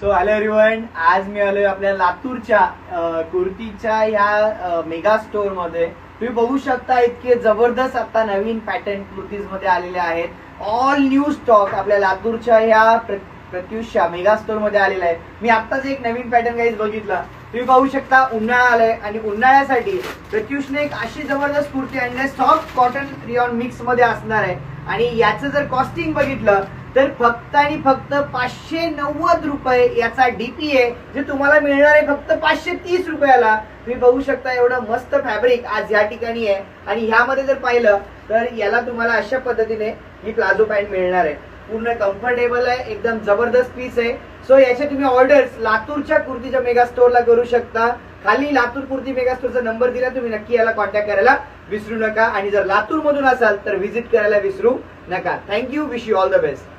So hello everyone, आज मी आलोय आपल्या लातूरच्या कुर्तीच्या ह्या मेगा स्टोर मध्ये. तुम्ही बघू शकता इतके जबरदस्त आता नवीन पॅटर्न कुर्तीज मध्ये आलेले आहेत. ऑल न्यू स्टॉक आपल्या लातूरच्या ह्या प्रत्युषच्या मेगा स्टोर मध्ये आलेला आहे. मी आत्ताच एक नवीन पॅटर्न गाईज बघितला. तुम्ही पाहू शकता उन्हाळा आलाय आणि उन्हाळ्यासाठी प्रत्युषने एक अशी जबरदस्त कुर्ती आणली, सॉफ्ट कॉटन रियॉन मिक्स मध्ये असणार आहे. आणि याचं जर कॉस्टिंग बघितलं तर फक्त आणि फक्त 590 रुपये याचा डीपी आहे, जे तुम्हाला मिळणार आहे फक्त 530 रुपयाला. तुम्ही बघू शकता एवढं मस्त फॅब्रिक आज या ठिकाणी आहे. आणि ह्यामध्ये जर पाहिलं तर याला तुम्हाला अशा पद्धतीने ही प्लाझो पॅन्ट मिळणार आहे. पूर्ण कम्फर्टेबल आहे, एकदम जबरदस्त पीस आहे. सो याचे तुम्ही ऑर्डर्स लातूरच्या कुर्तीच्या मेगा स्टोरला करू शकता. खाली लातूर कुर्ती मेगा स्टोरचा नंबर दिला, तुम्ही नक्की याला कॉन्टॅक्ट करायला विसरू नका. आणि जर लातूर मधून असाल तर व्हिजिट करायला विसरू नका. Thank you, wish you all the best.